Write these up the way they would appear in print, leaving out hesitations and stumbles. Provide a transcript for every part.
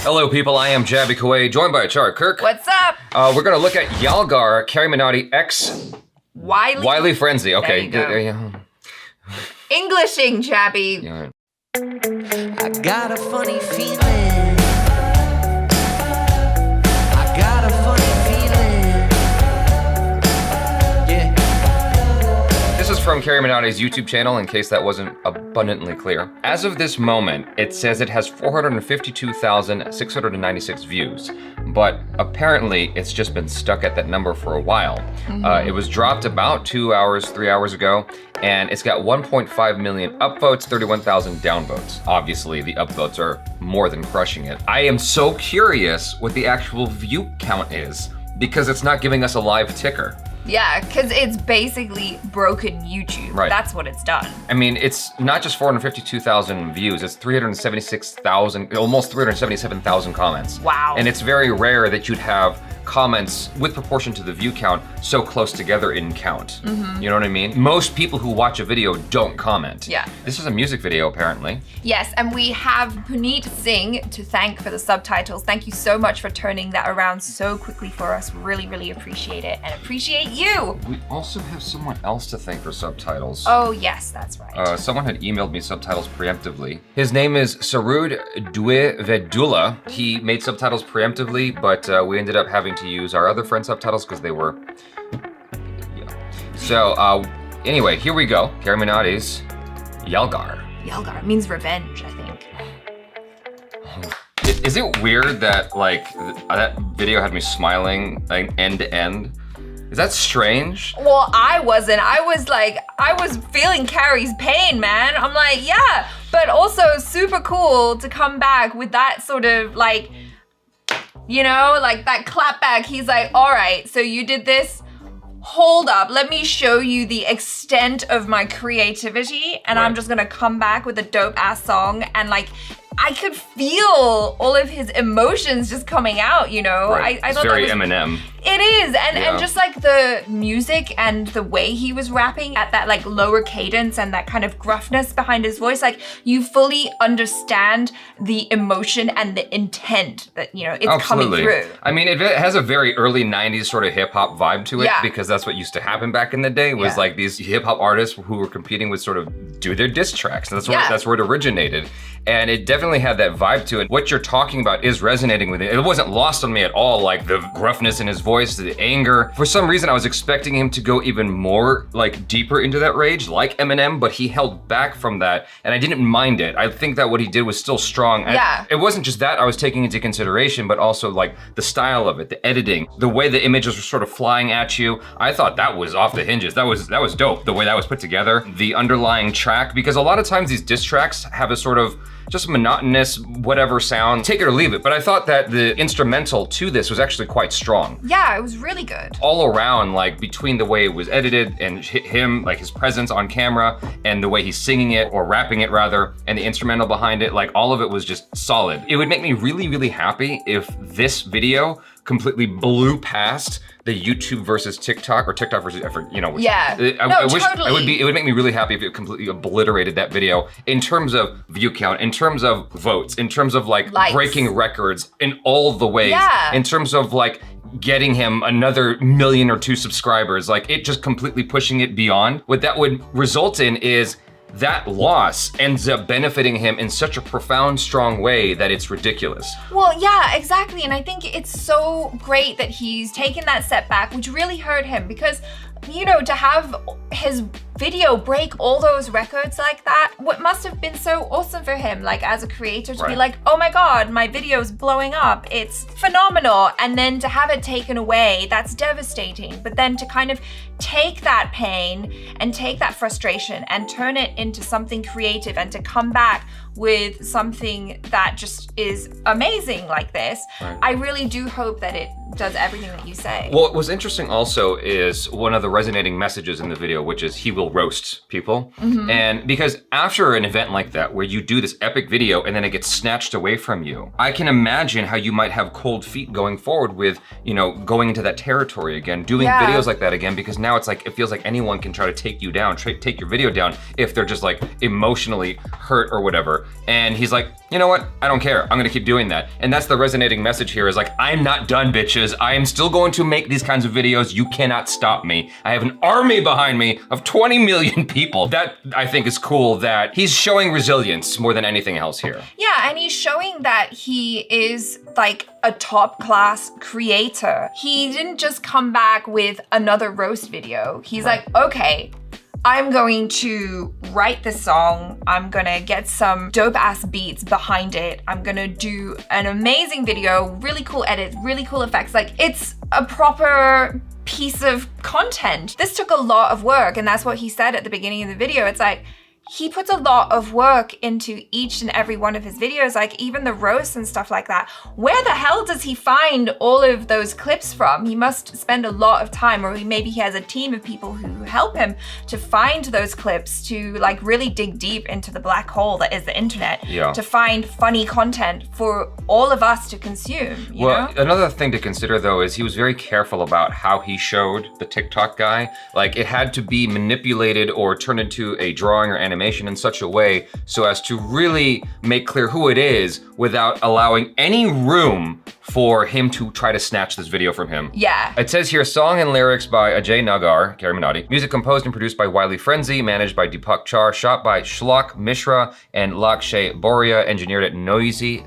Hello people, I am Jaby Koay, joined by Char. Kirk. What's up? We're gonna look at Yalgaar, CarryMinati X Wily Frenzy. Okay. Englishing, Jaby. Yeah. I got a funny feeling. I got a funny feeling. Yeah. This is from CarryMinati's YouTube channel, in case that wasn't abundantly clear. As of this moment, it says it has 452,696 views, but apparently it's just been stuck at that number for a while. It was dropped about 2 hours, 3 hours ago, and it's got 1.5 million upvotes, 31,000 downvotes. Obviously, the upvotes are more than crushing it. I am so curious what the actual view count is, because it's not giving us a live ticker. Yeah, because it's basically broken YouTube. Right. That's what it's done. I mean, it's not just 452,000 views, it's 376,000, almost 377,000 comments. Wow. And it's very rare that you'd have comments with proportion to the view count so close together in count. You know what I mean? Most people who watch a video don't comment. Yeah. This is a music video, apparently. Yes, and we have Puneet Singh to thank for the subtitles. Thank you so much for turning that around so quickly for us. Really, really appreciate it, and appreciate you. We also have someone else to thank for subtitles. Oh yes, that's right. Someone had emailed me subtitles preemptively. His name is Sarud Duevedula. He made subtitles preemptively, but we ended up having to use our other friend's subtitles because they were, yeah. So anyway, here we go. CarryMinati's Yalgaar. Yalgaar means revenge, I think. Is it weird that like that video had me smiling like end to end? Is that strange? Well, I wasn't. I was feeling Carrie's pain, man. I'm like, yeah, but also super cool to come back with that sort of like, you know, like that clap back. He's like, all right, so you did this. Hold up, let me show you the extent of my creativity, and Right. I'm just gonna come back with a dope ass song, and like, I could feel all of his emotions just coming out, you know? Right. I It's thought very that was, Eminem. It is, and Yeah. just like the music and the way he was rapping at that like lower cadence and that kind of gruffness behind his voice, like you fully understand the emotion and the intent that, you know, it's Absolutely. coming through. I mean, it has a very early 90s sort of hip hop vibe to it, Yeah. because that's what used to happen back in the day, was Yeah. like these hip hop artists who were competing with sort of do their diss tracks. And that's where it originated. And it definitely had that vibe to it. What you're talking about is resonating with it. It wasn't lost on me at all, like the gruffness in his voice, the anger. For some reason, I was expecting him to go even more like deeper into that rage, like Eminem, but he held back from that, and I didn't mind it. I think that what he did was still strong. And Yeah. it wasn't just that I was taking into consideration, but also like the style of it, the editing, the way the images were sort of flying at you. I thought that was off the hinges. That was dope, the way that was put together. The underlying track, because a lot of times these diss tracks have a sort of just monotonous, whatever sound, take it or leave it. But I thought that the instrumental to this was actually quite strong. Yeah, it was really good. All around, like between the way it was edited and him, like his presence on camera, and the way he's singing it, or rapping it rather, and the instrumental behind it, like all of it was just solid. It would make me really, really happy if this video completely blew past the YouTube versus TikTok, or TikTok versus, you know, which, Yeah. I wish totally. it would make me really happy if it completely obliterated that video in terms of view count, in terms of votes, in terms of like Likes. breaking records in all the ways, Yeah. in terms of like getting him another 1 million or 2 subscribers, like it just completely pushing it beyond. What that would result in is that loss ends up benefiting him in such a profound, strong way that it's ridiculous. Well, yeah, exactly. And I think it's so great that he's taken that setback, which really hurt him, because, you know, to have his video break all those records like that, what must have been so awesome for him, like as a creator, to be Right. like, oh my God, my video's blowing up. It's phenomenal. And then to have it taken away, that's devastating. But then to kind of take that pain and take that frustration and turn it into something creative, and to come back with something that just is amazing like this, Right. I really do hope that it does everything that you say. Well, what was interesting also is one of the resonating messages in the video, which is he will roast people. And because after an event like that, where you do this epic video and then it gets snatched away from you, I can imagine how you might have cold feet going forward with, you know, going into that territory again, doing videos like that again, because now it's like, it feels like anyone can try to take you down, take your video down if they're just like emotionally hurt or whatever. And he's like, you know what? I don't care. I'm gonna keep doing that. And that's the resonating message here is like, I'm not done, bitches. I am still going to make these kinds of videos. You cannot stop me. I have an army behind me of 20 million people. That I think is cool that he's showing resilience more than anything else here. Yeah, and he's showing that he is like a top class creator. He didn't just come back with another roast video. He's like, okay, I'm going to write this song. I'm gonna get some dope ass beats behind it. I'm gonna do an amazing video, really cool edits, really cool effects. Like, it's a proper piece of content. This took a lot of work, and that's what he said at the beginning of the video. It's like, he puts a lot of work into each and every one of his videos, like even the roasts and stuff like that. Where the hell does he find all of those clips from? He must spend a lot of time, or maybe he has a team of people who help him to find those clips, to like really dig deep into the black hole that is the internet, to find funny content for all of us to consume, you know? Another thing to consider though is he was very careful about how he showed the TikTok guy. Like, it had to be manipulated or turned into a drawing or animation in such a way so as to really make clear who it is without allowing any room for him to try to snatch this video from him. Yeah. It says here, song and lyrics by Ajey Nagar, CarryMinati. Music composed and produced by Wily Frenzy, managed by Deepak Char, shot by Shlok, Mishra, and Lakshay, Bhoria, engineered at Noisy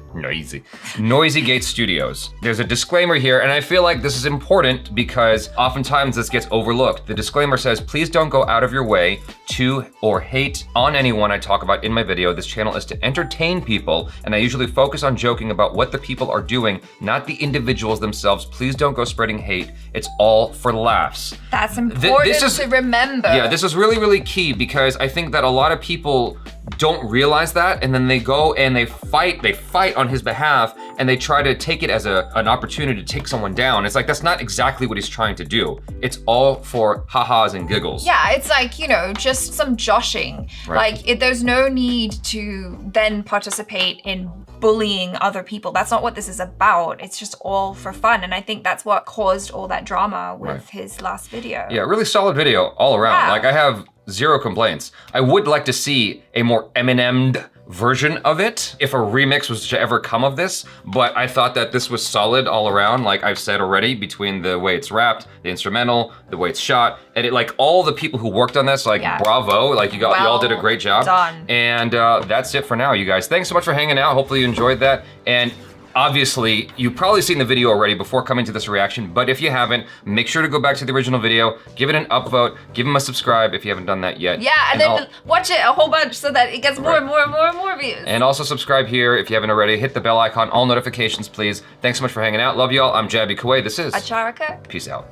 Gate Studios. There's a disclaimer here, and I feel like this is important because oftentimes this gets overlooked. The disclaimer says, please don't go out of your way to or hate on anyone I talk about in my video. This channel is to entertain people, and I usually focus on joking about what the people are doing, not the individuals themselves. Please don't go spreading hate. It's all for laughs. That's important to remember. Yeah, this is really, really key because I think that a lot of people don't realize that, and then they go and they fight on his behalf, and they try to take it as an opportunity to take someone down. It's like, that's not exactly what he's trying to do. It's all for ha-has and giggles. Yeah, it's like, you know, just some joshing. Right. Like, there's no need to then participate in bullying other people. That's not what this is about. It's just all for fun. And I think that's what caused all that drama with his last video. Yeah, really solid video all around. Yeah. Like, I have zero complaints. I would like to see a more Eminem'd version of it if a remix was to ever come of this, but I thought that this was solid all around. Like I've said already, between the way it's rapped, the instrumental, the way it's shot, and it, like, all the people who worked on this, like, bravo, like you all did a great job. Done. And that's it for now, you guys. Thanks so much for hanging out. Hopefully you enjoyed that. And obviously, you've probably seen the video already before coming to this reaction, but if you haven't, make sure to go back to the original video, give it an upvote, give him a subscribe if you haven't done that yet. Yeah, and then watch it a whole bunch so that it gets more and more and more and more views. And also subscribe here if you haven't already. Hit the bell icon, all notifications, please. Thanks so much for hanging out. Love y'all. I'm Jaby Koay. This is Acharaka. Peace out.